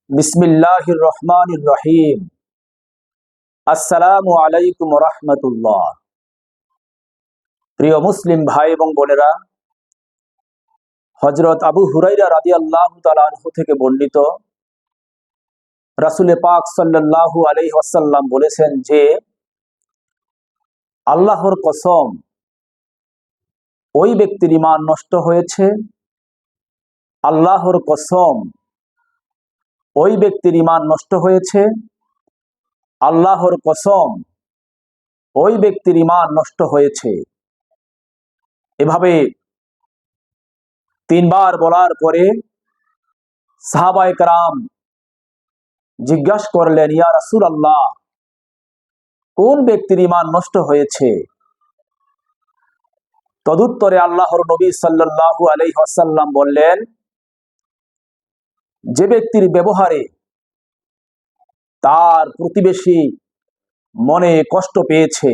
বিসমিল্লাহির রহমানির রহিম। আসসালামু আলাইকুম রাহমাতুল্লাহ। প্রিয় মুসলিম ভাই এবং বোনেরা, হযরত আবু হুরায়রা রাদিয়াল্লাহু তাআলা আনহু থেকে বর্ণিত, রাসূল পাক সাল্লাল্লাহু আলাইহি ওয়াসাল্লাম বলেছেন যে, আল্লাহর কসম, ওই ব্যক্তির ঈমান নষ্ট হয়েছে, আল্লাহর কসম, ওই ব্যক্তির ঈমান নষ্ট হয়েছে, আল্লাহর কসম, ওই ব্যক্তির ঈমান নষ্ট হয়েছে। এভাবে তিনবার বলার পরে সাহাবায়ে কেরাম জিজ্ঞাসা করলেন, ইয়া রাসূলুল্লাহ, কোন ব্যক্তির ঈমান নষ্ট হয়েছে? তদুত্তরে আল্লাহর নবী সাল্লাল্লাহু আলাইহি ওয়াসাল্লাম বললেন, যে ব্যক্তির ব্যবহারে তার প্রতিবেশী মনে কষ্ট পেয়েছে,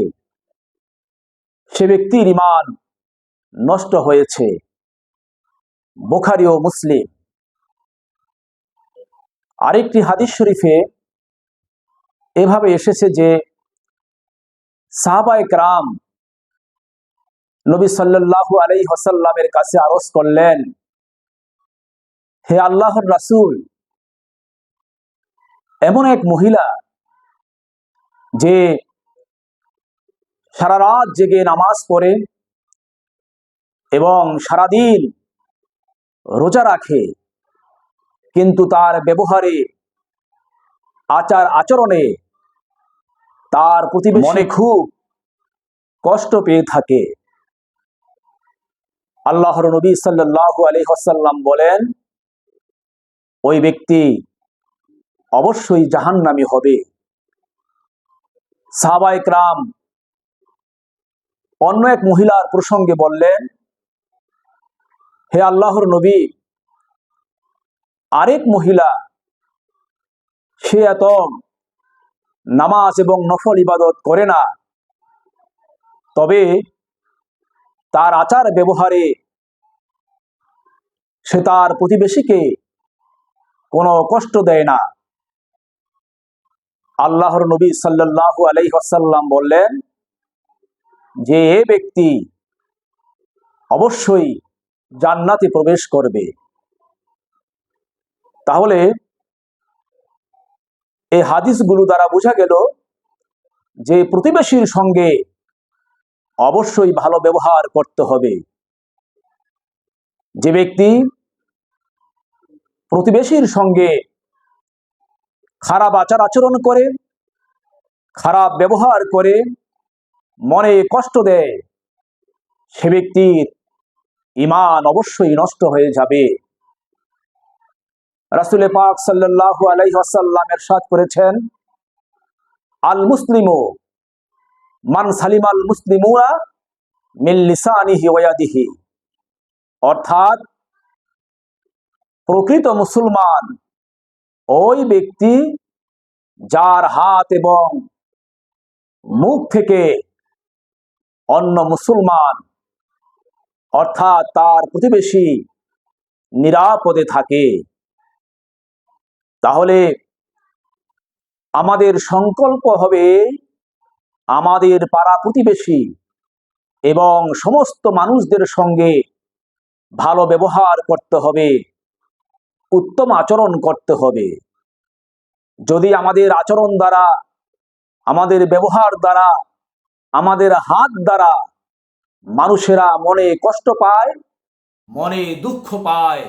সে ব্যক্তির ঈমান নষ্ট হয়েছে। বুখারী ও মুসলিম। আরেকটি হাদিস শরীফে এভাবে এসেছে যে, সাহাবায়ে কেরাম নবী সাল্লাল্লাহু আলাইহি ওয়াসাল্লামের কাছে আরজ করলেন, হে আল্লাহর রাসূল, এমন এক মহিলা যে সারা রাত জেগে নামাজ পড়ে এবং সারাদিন রোজা রাখে, কিন্তু তার ব্যবহারে, আচার আচরণে তার প্রতিবেশী মনে খুব কষ্ট পেয়ে থাকে। আল্লাহর নবী সাল্লাল্লাহু আলাইহি ওয়াসাল্লাম বলেন, ওই ব্যক্তি অবশ্যই জাহান্নামী হবে। সাহাবায়ে কেরাম অন্য এক মহিলার প্রসঙ্গে বললেন, হে আল্লাহর নবী, আরেক মহিলা, সে এত নামাজ এবং নফল ইবাদত করে না, তবে তার আচার ব্যবহারে সে তার প্রতিবেশীকে কোনো কষ্ট দেয় না। আল্লাহর নবী সাল্লাল্লাহু আলাইহি ওয়াসাল্লাম বললেন যে, এ ব্যক্তি অবশ্যই জান্নাতে প্রবেশ করবে। তাহলে এই হাদিসগুলো দ্বারা বোঝা গেল যে প্রতিবেশীর সঙ্গে অবশ্যই ভালো ব্যবহার করতে হবে। যে ব্যক্তি প্রতিবেশীর সঙ্গে খারাপ আচার আচরণ করে, খারাপ ব্যবহার করে, মনে কষ্ট দেয়, সে ব্যক্তির ঈমান অবশ্যই নষ্ট হয়ে যাবে। রাসূল পাক সাল্লাল্লাহু আলাইহি ওয়াসাল্লাম ইরশাদ করেছেন, আল মুসলিমু মান সালিমাল মুসলিমুনা মিন লিসানিহি ওয়া ইয়াদিহি। অর্থাৎ প্রকৃত মুসলমান ওই ব্যক্তি যার হাত এবং মুখ থেকে অন্য মুসলমান, অর্থাৎ তার প্রতিবেশী, নিরাপদে থাকে। তাহলে আমাদের সংকল্প হবে, আমাদের পাড়া প্রতিবেশী এবং সমস্ত মানুষদের সঙ্গে ভালো ব্যবহার করতে হবে, উত্তম আচরণ করতে হবে। যদি আমাদের আচরণ দ্বারা, আমাদের ব্যবহার দ্বারা, আমাদের হাত দ্বারা মানুষেরা মনে কষ্ট পায়, মনে দুঃখ পায়,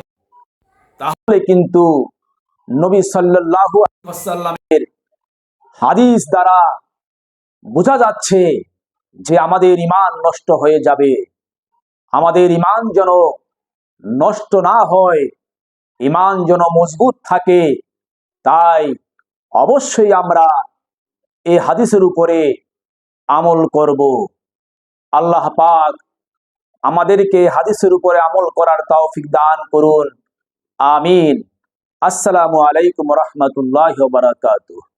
তাহলে কিন্তু নবী সাল্লাল্লাহু আলাইহি ওয়াসাল্লামের হাদিস দ্বারা বোঝা যাচ্ছে যে আমাদের ঈমান নষ্ট হয়ে যাবে। আমাদের ঈমান যেন নষ্ট না হয়, ঈমান যেন মজবুত থাকে, তাই অবশ্যই আমরা এই হাদিসের উপরে আমল করব। আল্লাহ পাক আমাদেরকে হাদিসের উপরে আমল করার তৌফিক দান করুন। আমিন। আসসালামু আলাইকুম ওয়া রাহমাতুল্লাহি ওয়া বারাকাতুহু।